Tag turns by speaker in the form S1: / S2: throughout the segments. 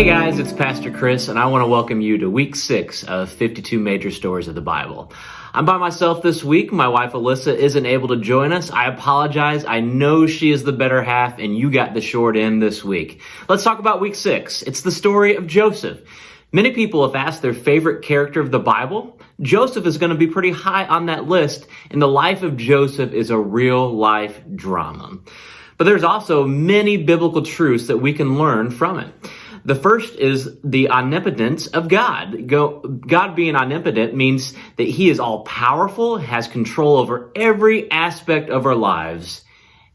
S1: Hey guys, it's Pastor Chris, and I want to welcome you to week 6 of 52 Major Stories of the Bible. I'm by myself this week. My wife Alyssa isn't able to join us. I apologize. I know she is the better half, and you got the short end this week. Let's talk about week 6. It's the story of Joseph. Many people have asked their favorite character of the Bible. Joseph is going to be pretty high on that list, and the life of Joseph is a real-life drama. But there's also many biblical truths that we can learn from it. The first is the omnipotence of God. God being omnipotent means that he is all-powerful, has control over every aspect of our lives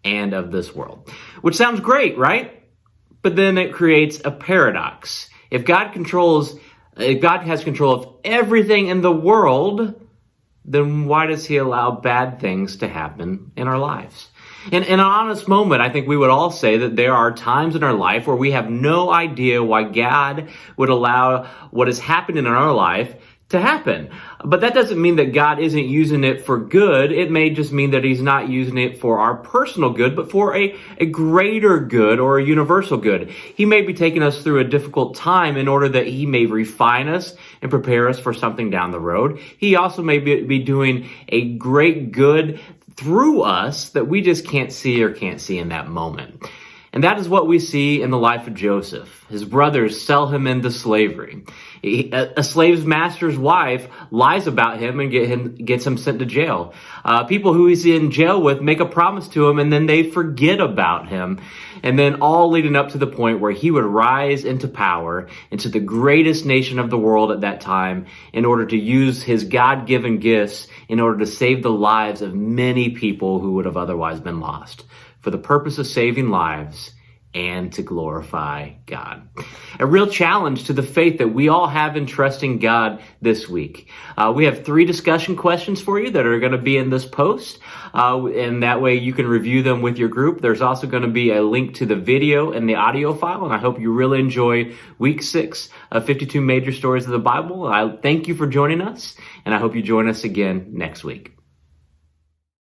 S1: and of this world. Which sounds great, right? But then it creates a paradox. If God has control of everything in the world, then why does he allow bad things to happen in our lives? In an honest moment, I think we would all say that there are times in our life where we have no idea why God would allow what has happened in our life to happen. But that doesn't mean that God isn't using it for good. It may just mean that he's not using it for our personal good, but for a greater good or a universal good. He may be taking us through a difficult time in order that he may refine us and prepare us for something down the road. He also may be doing a great good through us that we just can't see in that moment. And that is what we see in the life of Joseph. His brothers sell him into slavery. A slave's master's wife lies about him and gets him sent to jail. People who he's in jail with make a promise to him and then they forget about him. And then all leading up to the point where he would rise into power, into the greatest nation of the world at that time, in order to use his God-given gifts in order to save the lives of many people who would have otherwise been lost, for the purpose of saving lives and to glorify God. A real challenge to the faith that we all have in trusting God this week. We have 3 discussion questions for you that are going to be in this post, and that way you can review them with your group. There's also going to be a link to the video and the audio file, and I hope you really enjoy week 6 of 52 Major Stories of the Bible. I thank you for joining us, and I hope you join us again next week.